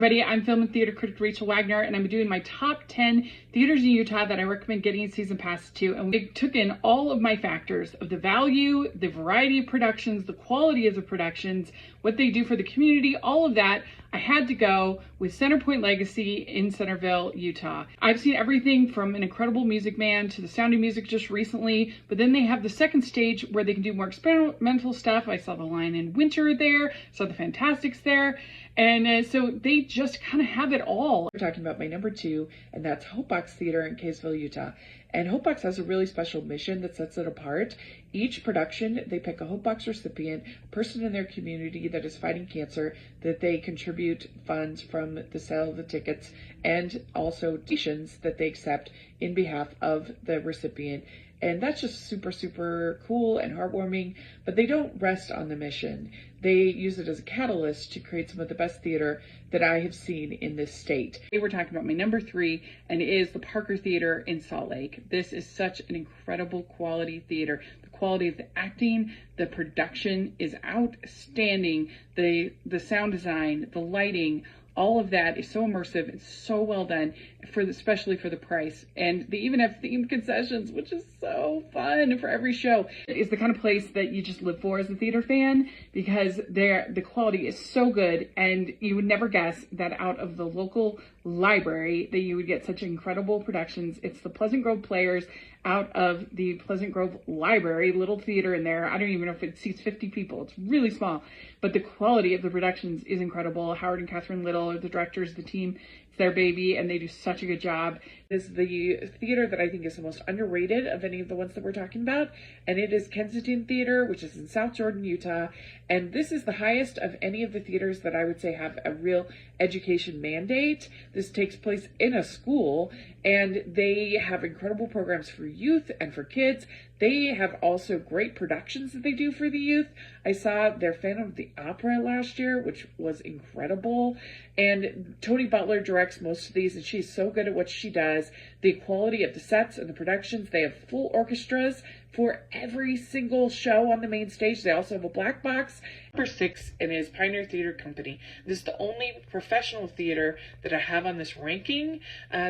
Everybody, I'm film and theater critic Rachel Wagner, and I'm doing my top 10 theaters in Utah that I recommend getting a season pass to. And we took in all of my factors of the value, the variety of productions, the quality of the productions, what they do for the community, all of that. I had to go with Centerpoint Legacy in Centerville, Utah. I've seen everything from an incredible music man to the Sound of Music just recently, but then they have the second stage where they can do more experimental stuff. I saw The Lion in Winter there, saw the Fantastics there, and so they just kind of have it all. We're talking about my number 2, and that's Hopeox Theater in Kaysville, Utah. And Hopeox has a really special mission that sets it apart. Each production, they pick a Hopeox recipient, a person in their community that is fighting cancer, that they contribute funds from the sale of the tickets, and also donations that they accept in behalf of the recipient. And that's just super, super cool and heartwarming, but they don't rest on the mission. They use it as a catalyst to create some of the best theater that I have seen in this state. Today we're talking about my number 3, and it is the Parker Theater in Salt Lake. This is such an incredible quality theater. The quality of the acting, the production is outstanding. The sound design, the lighting, all of that is so immersive and so well done, especially for the price. And they even have themed concessions, which is so fun for every show. It is the kind of place that you just live for as a theater fan, because the quality is so good, and you would never guess that out of the local library that you would get such incredible productions. It's the Pleasant Grove Players out of the Pleasant Grove Library, little theater in there. I don't even know if it seats 50 people. It's really small, but the quality of the productions is incredible. Howard and Catherine Little are the directors, the team. It's their baby, and they do such a good job. This is the theater that I think is the most underrated of any of the ones that we're talking about, and it is Kensington Theater, which is in South Jordan, Utah. And this is the highest of any of the theaters that I would say have a real education mandate. This takes place in a school, and they have incredible programs for youth and for kids. They have also great productions that they do for the youth. I saw their Phantom of the Opera last year, which was incredible. And Tony Butler directs most of these, and she's so good at what she does. The quality of the sets and the productions, they have full orchestras for every single show on the main stage. They also have a black box. Number 6 and is Pioneer Theater Company. This is the only professional theater that I have on this ranking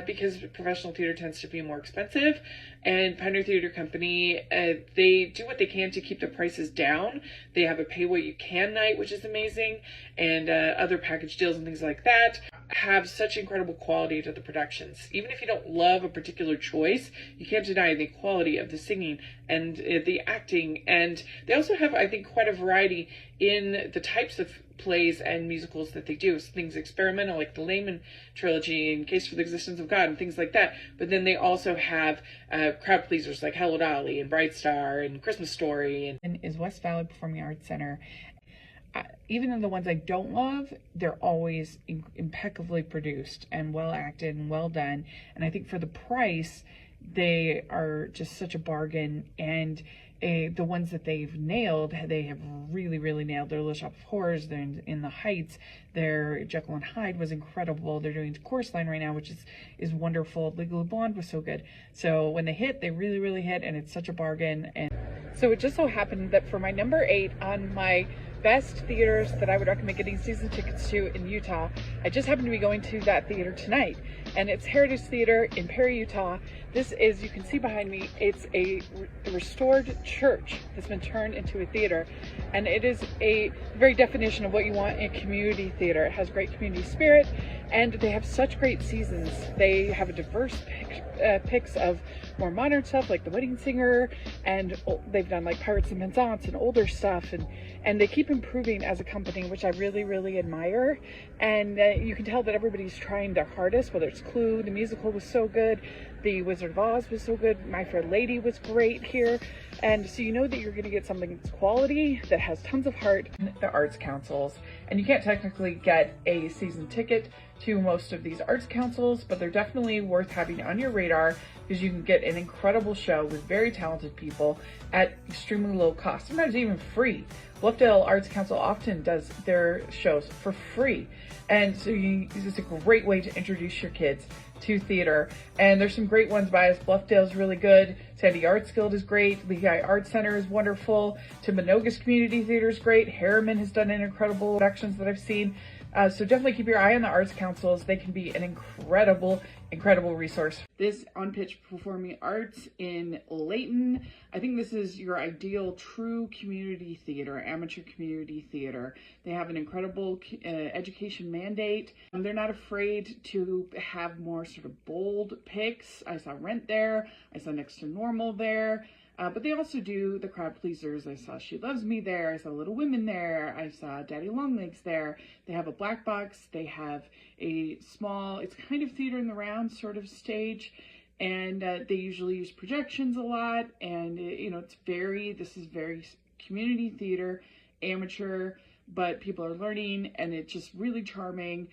because professional theater tends to be more expensive. And Pioneer Theater Company, they do what they can to keep the prices down. They have a pay what you can night, which is amazing, and other package deals and things like that. Have such incredible quality to the productions. Even if you don't love a particular choice, you can't deny the quality of the singing and the acting. And they also have, I think, quite a variety in the types of plays and musicals that they do. So things experimental, like the Layman trilogy, In Case for the Existence of God, and things like that. But then they also have crowd pleasers like Hello Dolly and Bright Star and Christmas Story. And is West Valley Performing Arts Center. Even in the ones I don't love, they're always impeccably produced and well acted and well done. And I think for the price, they are just such a bargain. And the ones that they've nailed, they have really, really nailed. Their Little Shop of Horrors, they're in the Heights, their Jekyll and Hyde was incredible. They're doing Chorus Line right now, which is wonderful. Legally Blonde was so good. So when they hit, they really, really hit, and it's such a bargain. And so it just so happened that for my number 8 on my best theaters that I would recommend getting season tickets to in Utah, I just happen to be going to that theater tonight, and it's Heritage Theater in Perry, Utah. This is, you can see behind me, it's a restored church that's been turned into a theater, and it is a very definition of what you want in community theater. It has great community spirit, and they have such great seasons. They have a diverse picks of more modern stuff like The Wedding Singer, and they've done like Pirates and Penzance and older stuff, and they keep improving as a company, which I really, really admire. And you can tell that everybody's trying their hardest, whether it's Clue, the musical was so good, The Wizard of Oz was so good, My Fair Lady was great here. And so you know that you're going to get something that's quality, that has tons of heart. The arts councils, and you can't technically get a season ticket to most of these arts councils, but they're definitely worth having on your radar, because you can get an incredible show with very talented people at extremely low cost, sometimes even free. Bluffdale Arts Council often does their shows for free, and so it's a great way to introduce your kids to theater. And there's some great ones by us. Bluffdale's really good. Sandy Arts Guild is great. Lehigh Arts Center is wonderful. Timanogus Community Theater is great. Harriman has done an incredible productions that I've seen. So definitely keep your eye on the arts councils. They can be an incredible resource. This On Pitch Performing Arts in Layton, I think this is your ideal true community theater, amateur community theater. They have an incredible education mandate. They're not afraid to have more sort of bold picks. I saw Rent there. I saw Next to Normal there. But they also do the crowd pleasers. I saw She Loves Me there. I saw Little Women there. I saw Daddy Longlegs there. They have a black box. They have a small, it's kind of theater in the round sort of stage. And they usually use projections a lot. And, this is very community theater, amateur, but people are learning, and it's just really charming.